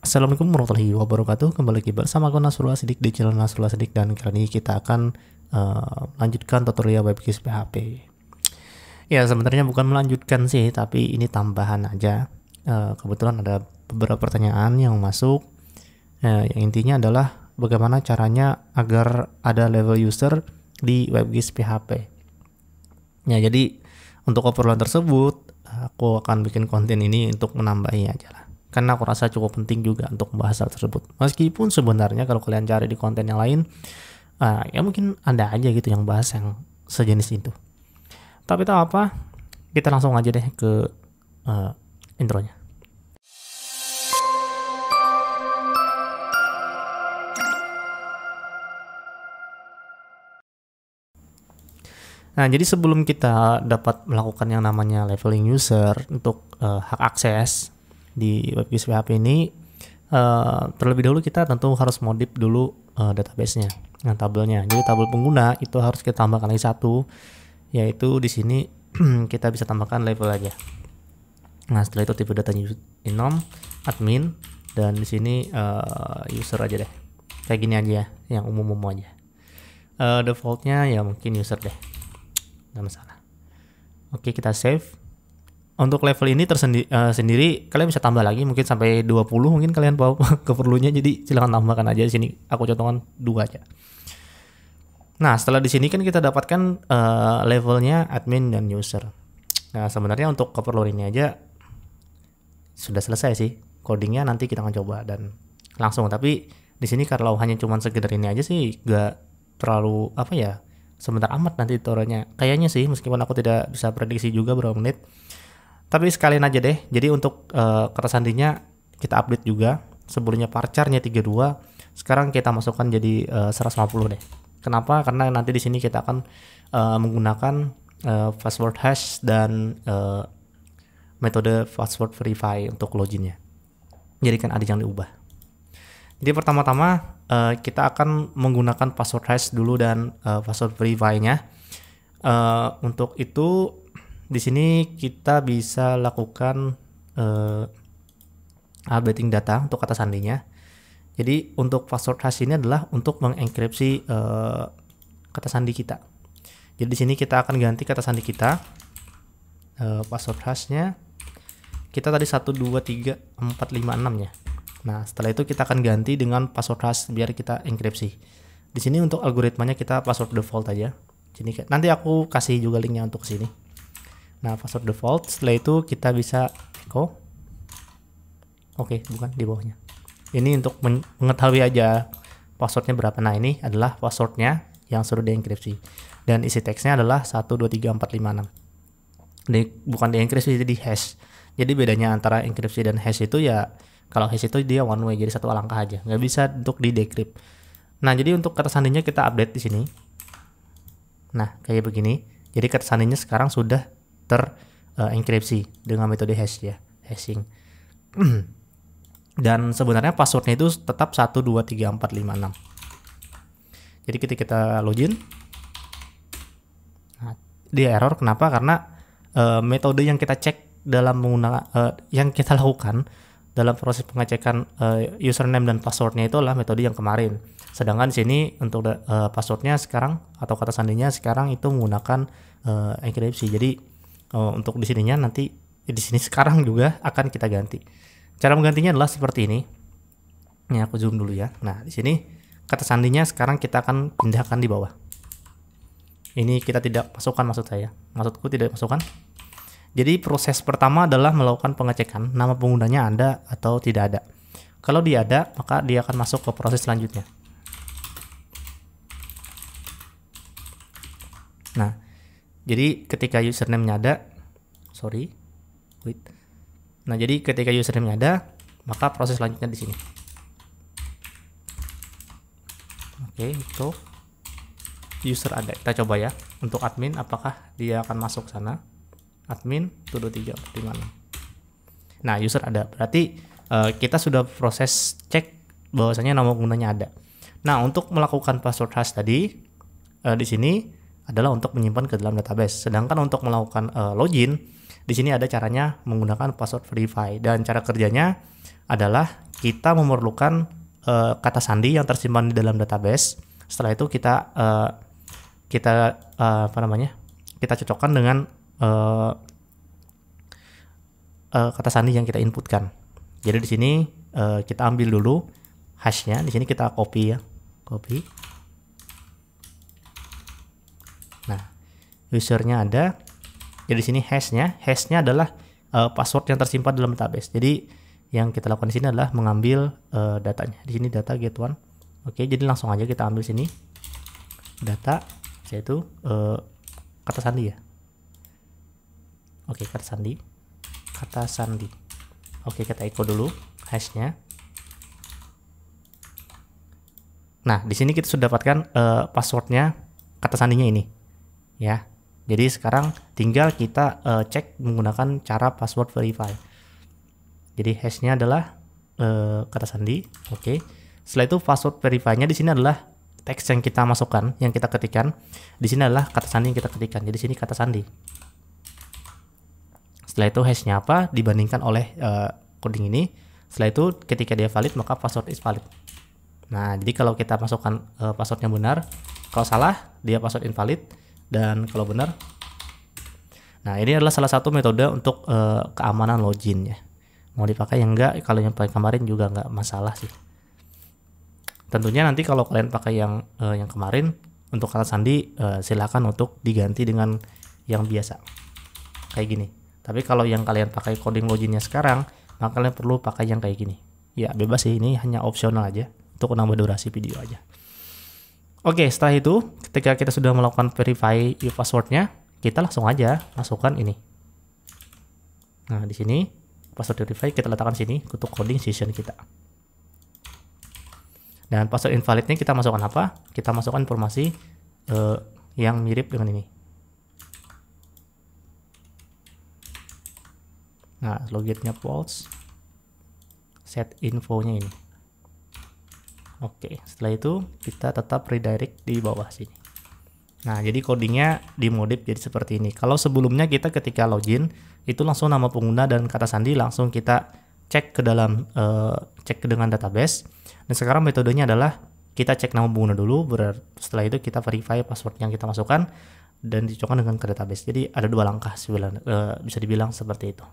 Assalamualaikum warahmatullahi wabarakatuh. Kembali lagi bersama aku Nasrullah Sidik di channel Nasrullah Sidik, dan kali ini kita akan melanjutkan tutorial WebGIS PHP. Ya, sebenarnya bukan melanjutkan sih, tapi ini tambahan aja. Kebetulan ada beberapa pertanyaan yang masuk. Yang intinya adalah bagaimana caranya agar ada level user di WebGIS PHP. Ya, jadi untuk keperluan tersebut aku akan bikin konten ini untuk menambahi aja lah. Karena aku rasa cukup penting juga untuk membahas hal tersebut. Meskipun sebenarnya kalau kalian cari di konten yang lain, ya mungkin ada aja gitu yang bahas yang sejenis itu. Tapi tahu apa? Kita langsung aja deh ke intronya. Nah, jadi sebelum kita dapat melakukan yang namanya leveling user untuk hak akses di WebGIS PHP ini, terlebih dahulu kita tentu harus modif dulu database-nya, tabelnya. Jadi tabel pengguna itu harus kita tambahkan lagi satu, yaitu di sini kita bisa tambahkan level aja. Nah, setelah itu tipe data enum, admin, dan di sini user aja deh. Kayak gini aja ya, yang umum-umum aja. Defaultnya ya mungkin user deh, nggak masalah. Oke, kita save. Untuk level ini sendiri kalian bisa tambah lagi mungkin sampai 20 mungkin kalian mau keperluannya, jadi silahkan tambahkan aja di sini. Aku contohkan 2 aja. Nah, setelah di sini kan kita dapatkan levelnya admin dan user. Nah, sebenarnya untuk keperluan ini aja sudah selesai sih. Codingnya nanti kita akan coba dan langsung. Tapi di sini kalau hanya cuman sekedar ini aja sih gak terlalu sebentar amat nanti tutorialnya. Kayaknya sih, meskipun aku tidak bisa prediksi juga berapa menit. Tapi sekalian aja deh. Jadi untuk kata sandinya kita update juga. Sebelumnya varchar-nya 32, sekarang kita masukkan jadi 150 deh. Kenapa? Karena nanti di sini kita akan menggunakan password hash dan metode password verify untuk loginnya. Jadi kan ada yang diubah. Jadi pertama-tama kita akan menggunakan password hash dulu dan password verify-nya. Untuk itu di sini kita bisa lakukan updating data untuk kata sandinya. Jadi untuk password hash ini adalah untuk mengenkripsi kata sandi kita. Jadi di sini kita akan ganti kata sandi kita. Password hashnya kita tadi 123456 ya. Nah, setelah itu kita akan ganti dengan password hash biar kita enkripsi. Di sini untuk algoritmanya kita password default aja. Jadi nanti aku kasih juga linknya untuk sini. Nah, password default, setelah itu kita bisa echo. Oke, bukan di bawahnya. Ini untuk mengetahui aja passwordnya berapa. Nah, ini adalah passwordnya yang sudah dienkripsi. Dan isi teksnya adalah 123456. Ini bukan dienkripsi, jadi hash. Jadi bedanya antara enkripsi dan hash itu ya, kalau hash itu dia one way, jadi satu langkah aja. Nggak bisa untuk di decrypt. Nah, jadi untuk kata sandinya kita update di sini. Nah, kayak begini. Jadi kata sandinya sekarang sudah terenkripsi dengan metode hash ya, hashing. Dan sebenarnya passwordnya itu tetap 123456. Jadi ketika kita login, nah, dia error. Kenapa? Karena metode yang kita cek dalam menggunakan yang kita lakukan dalam proses pengecekan username dan passwordnya itu adalah metode yang kemarin. Sedangkan di sini untuk passwordnya sekarang atau kata sandinya sekarang itu menggunakan enkripsi. Jadi untuk di sininya nanti di sini sekarang juga akan kita ganti. Cara menggantinya adalah seperti ini. Ini aku zoom dulu ya. Nah, di sini kata sandinya sekarang kita akan pindahkan di bawah. Ini kita tidak masukkan, maksudku tidak masukkan. Jadi proses pertama adalah melakukan pengecekan nama penggunanya ada atau tidak ada. Kalau dia ada, maka dia akan masuk ke proses selanjutnya. Nah, jadi ketika username-nya ada, Nah, jadi ketika username-nya ada, maka proses selanjutnya di sini. Oke, itu user ada. Kita coba ya. Untuk admin, apakah dia akan masuk sana? Admin 123456. Nah, user ada. Berarti kita sudah proses cek bahwasanya nama penggunanya ada. Nah, untuk melakukan password hash tadi di sini adalah untuk menyimpan ke dalam database. Sedangkan untuk melakukan login, di sini ada caranya menggunakan password verify, dan cara kerjanya adalah kita memerlukan kata sandi yang tersimpan di dalam database. Setelah itu kita kita cocokkan dengan kata sandi yang kita inputkan. Jadi di sini kita ambil dulu hashnya. Di sini kita copy ya, copy. Nah, usernya ada. Jadi di sini hashnya adalah password yang tersimpan dalam database. Jadi yang kita lakukan di sini adalah mengambil datanya. Di sini data get one. Oke, jadi langsung aja kita ambil sini data, yaitu kata sandi ya. Oke, kata sandi. Oke, kita echo dulu hashnya. Nah, di sini kita sudah dapatkan passwordnya, kata sandinya ini, ya. Jadi sekarang tinggal kita cek menggunakan cara password verify. Jadi hashnya adalah kata sandi. Oke. Setelah itu password verify-nya di sini adalah teks yang kita masukkan, yang kita ketikkan. Di sini adalah kata sandi yang kita ketikkan. Jadi sini kata sandi. Setelah itu hashnya apa dibandingkan oleh coding ini. Setelah itu ketika dia valid maka password is valid. Nah, jadi kalau kita masukkan passwordnya benar, kalau salah dia password invalid, dan kalau benar. Nah, ini adalah salah satu metode untuk keamanan login ya. Mau dipakai yang enggak, kalau yang pakai kemarin juga enggak masalah sih. Tentunya nanti kalau kalian pakai yang kemarin untuk kata sandi silakan untuk diganti dengan yang biasa kayak gini. Tapi kalau yang kalian pakai coding loginnya sekarang, maka kalian perlu pakai yang kayak gini. Ya bebas sih, ini hanya opsional aja untuk menambah durasi video aja. Oke, setelah itu ketika kita sudah melakukan verify passwordnya, kita langsung aja masukkan ini. Nah, di sini password verify kita letakkan sini untuk coding session kita. Dan password invalidnya kita masukkan apa? Kita masukkan informasi yang mirip dengan ini. Nah, loginnya false. Set infonya ini. Oke, setelah itu kita tetap redirect di bawah sini. Nah, jadi codingnya dimodif jadi seperti ini. Kalau sebelumnya kita ketika login itu langsung nama pengguna dan kata sandi langsung kita cek ke dalam cek dengan database. Dan sekarang metodenya adalah kita cek nama pengguna dulu, setelah itu kita verify password yang kita masukkan dan dicocokkan dengan ke database. Jadi ada dua langkah bisa dibilang seperti itu.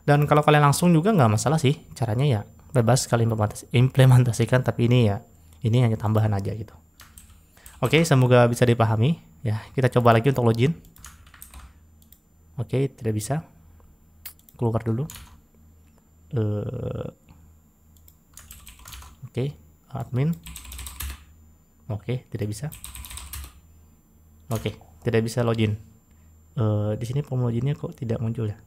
Dan kalau kalian langsung juga nggak masalah sih, caranya ya bebas kalian implementasikan, tapi ini hanya tambahan aja gitu. Oke, semoga bisa dipahami ya. Kita coba lagi untuk login. Oke, tidak bisa. Keluar dulu. Oke, admin. Oke, tidak bisa. Oke, tidak bisa login. Di sini form loginnya kok tidak muncul ya?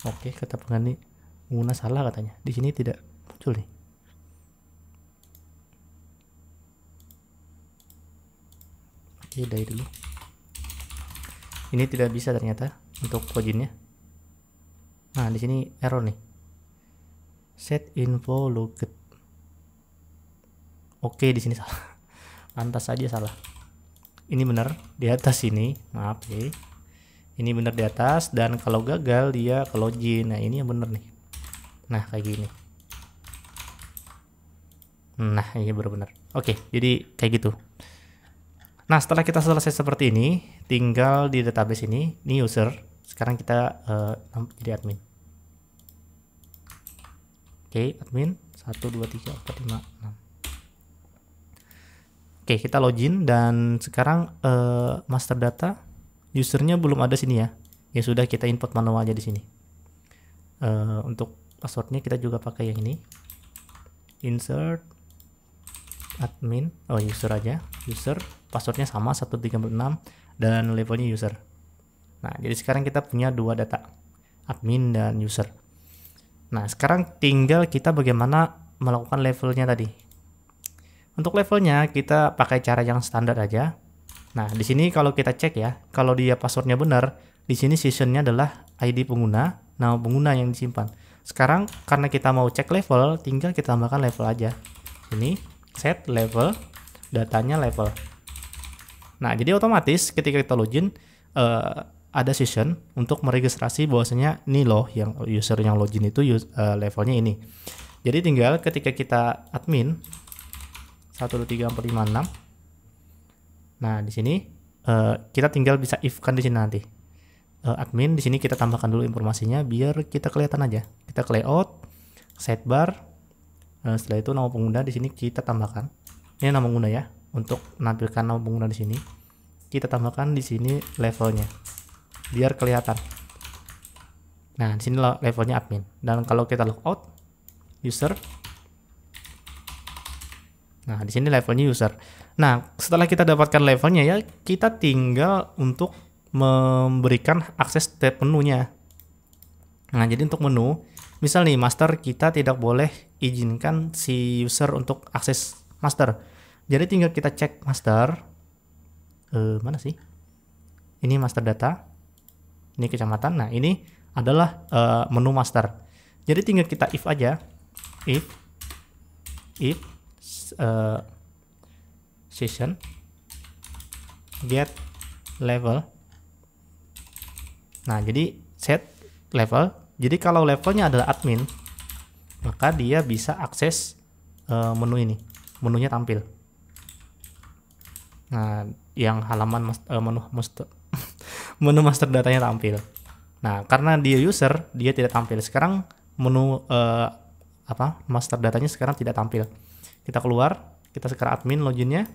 Oke, kata pengguna salah katanya. Di sini tidak muncul nih. Oke, dari dulu. Ini tidak bisa ternyata untuk loginnya. Nah, di sini error nih. Set info logged. Oke, di sini salah. Pantas saja salah. Ini benar di atas ini, maaf ya. Ini benar di atas, dan kalau gagal dia ke login. Nah, ini yang benar nih. Nah, kayak gini. Nah, ini baru benar. Oke, jadi kayak gitu. Nah, setelah kita selesai seperti ini, tinggal di database ini user. Sekarang kita jadi admin. Oke, admin 1 2 3 4 5 6. Oke, kita login dan sekarang master data usernya belum ada sini ya. Ya sudah, kita input manual aja di sini. Untuk passwordnya kita juga pakai yang ini. Insert admin, user aja. User passwordnya sama 136 dan levelnya user. Nah, jadi sekarang kita punya dua data, admin dan user. Nah, sekarang tinggal kita bagaimana melakukan levelnya tadi. Untuk levelnya kita pakai cara yang standar aja. Nah, di sini kalau kita cek ya, kalau dia passwordnya benar, di sini sessionnya adalah ID pengguna, nama pengguna yang disimpan. Sekarang karena kita mau cek level, tinggal kita tambahkan level aja. Ini set level datanya level. Nah, jadi otomatis ketika kita login ada session untuk meregistrasi bahwasanya ini loh yang user yang login itu levelnya ini. Jadi tinggal ketika kita admin 1 2 3 4 5 6. Nah, di sini kita tinggal bisa if kan di sini nanti. Admin di sini kita tambahkan dulu informasinya biar kita kelihatan aja. Kita ke layout, sidebar. Setelah itu nama pengguna di sini kita tambahkan. Ini nama pengguna ya. Untuk menampilkan nama pengguna di sini, kita tambahkan di sini levelnya biar kelihatan. Nah, di sini levelnya admin. Dan kalau kita logout user, nah di sini levelnya user. Nah, setelah kita dapatkan levelnya ya, kita tinggal untuk memberikan akses tab menunya. Nah, jadi untuk menu, misal nih master kita tidak boleh izinkan si user untuk akses master. Jadi tinggal kita cek master, mana sih? Ini master data, ini kecamatan. Nah, ini adalah menu master. Jadi tinggal kita if aja, if session get level. Nah, jadi set level. Jadi kalau levelnya adalah admin, maka dia bisa akses menu ini, menunya tampil. Nah, yang halaman menu master datanya tampil. Nah, karena dia user, dia tidak tampil. Sekarang menu master datanya sekarang tidak tampil. Kita keluar, kita sekarang admin loginnya.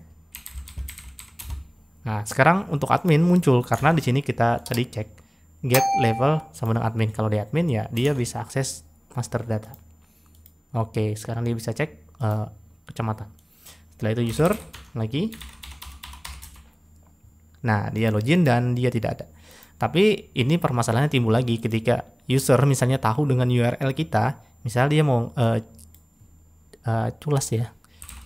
Nah, sekarang untuk admin muncul karena di sini kita tadi cek get level sama dengan admin. Kalau di admin ya dia bisa akses master data. Oke, sekarang dia bisa cek kecamatan. Setelah itu user lagi. Nah, dia login dan dia tidak ada. Tapi ini permasalahannya timbul lagi ketika user misalnya tahu dengan URL kita, misalnya dia mau culas ya,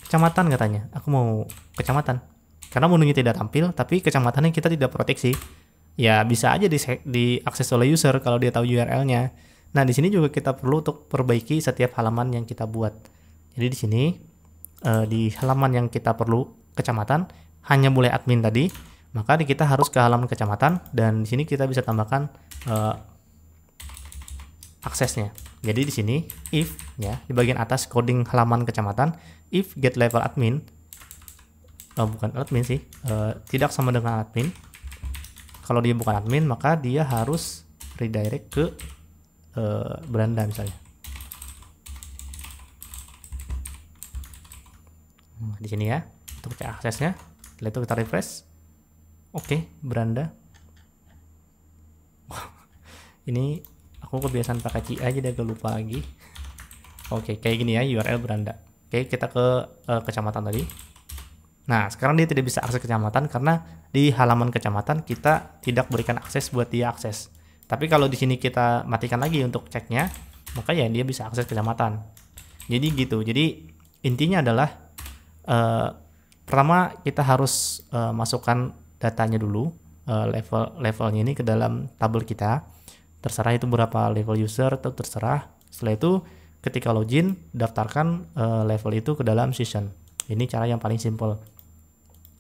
kecamatan katanya, aku mau kecamatan. Karena menunya tidak tampil, tapi kecamatannya kita tidak proteksi. Ya bisa aja diakses oleh user kalau dia tahu URL-nya. Nah, di sini juga kita perlu untuk perbaiki setiap halaman yang kita buat. Jadi di sini di halaman yang kita perlu kecamatan hanya boleh admin tadi. Maka kita harus ke halaman kecamatan dan di sini kita bisa tambahkan aksesnya. Jadi di sini if ya di bagian atas coding halaman kecamatan if get level admin bukan admin sih tidak sama dengan admin. Kalau dia bukan admin maka dia harus redirect ke beranda misalnya. Nah, di sini ya untuk cek aksesnya. Setelah itu kita refresh. Oke, beranda. Ini aku kebiasaan pakai CI aja deh, agak lupa lagi. Oke, kayak gini ya URL beranda. Oke, kita ke kecamatan tadi. Nah, sekarang dia tidak bisa akses kecamatan karena di halaman kecamatan kita tidak berikan akses buat dia akses. Tapi kalau di sini kita matikan lagi untuk ceknya, maka ya dia bisa akses kecamatan. Jadi gitu. Jadi intinya adalah pertama kita harus masukkan datanya dulu, levelnya ini ke dalam tabel kita. Terserah itu berapa level user atau terserah. Setelah itu ketika login daftarkan level itu ke dalam session. Ini cara yang paling simple.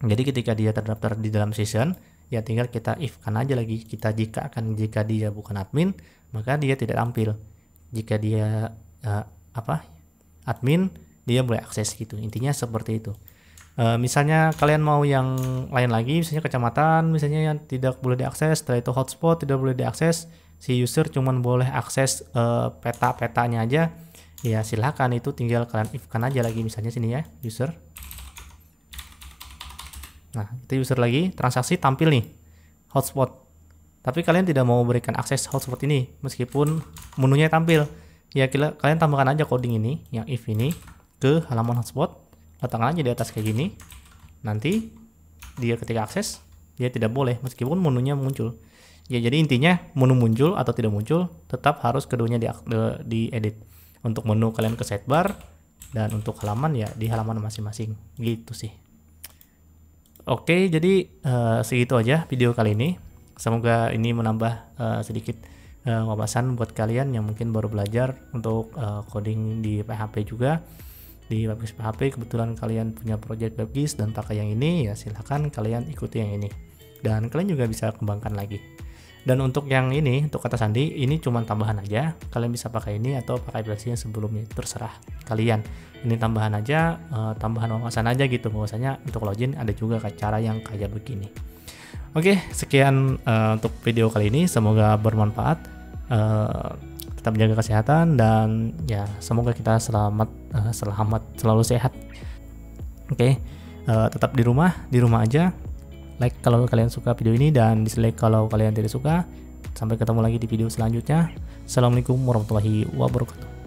Jadi ketika dia terdaftar di dalam session, ya tinggal kita if kan aja lagi. Jika dia bukan admin, maka dia tidak tampil. Jika dia admin, dia boleh akses gitu. Intinya seperti itu. Misalnya kalian mau yang lain lagi, misalnya kecamatan, misalnya yang tidak boleh diakses, setelah itu hotspot tidak boleh diakses, si user cuman boleh akses peta-petanya aja, ya silahkan itu tinggal kalian if-kan aja lagi, misalnya sini ya, user. Nah, itu user lagi, transaksi tampil nih, hotspot. Tapi kalian tidak mau berikan akses hotspot ini, meskipun menunya tampil. Ya kalian tambahkan aja coding ini, yang if ini, ke halaman hotspot. Letakkan aja di atas kayak gini. Nanti dia ketika akses dia tidak boleh meskipun menunya muncul. Ya jadi intinya menu muncul atau tidak muncul tetap harus keduanya di edit. Untuk menu kalian ke sidebar dan untuk halaman ya di halaman masing-masing gitu sih. Oke, jadi segitu aja video kali ini. Semoga ini menambah sedikit wawasan buat kalian yang mungkin baru belajar untuk coding di PHP juga. di WebGIS PHP kebetulan kalian punya project WebGIS dan pakai yang ini, ya silahkan kalian ikuti yang ini. Dan kalian juga bisa kembangkan lagi. Dan untuk yang ini, untuk kata sandi, ini cuma tambahan aja. Kalian bisa pakai ini atau pakai aplikasi yang sebelumnya, terserah kalian. Ini tambahan aja, tambahan wawasan aja gitu. Bahwasanya untuk login ada juga cara yang kayak begini. Oke, sekian untuk video kali ini. Semoga bermanfaat. Tetap jaga kesehatan dan ya semoga kita selamat selalu sehat. Oke, tetap di rumah aja. Like kalau kalian suka video ini dan dislike kalau kalian tidak suka. Sampai ketemu lagi di video selanjutnya. Assalamualaikum warahmatullahi wabarakatuh.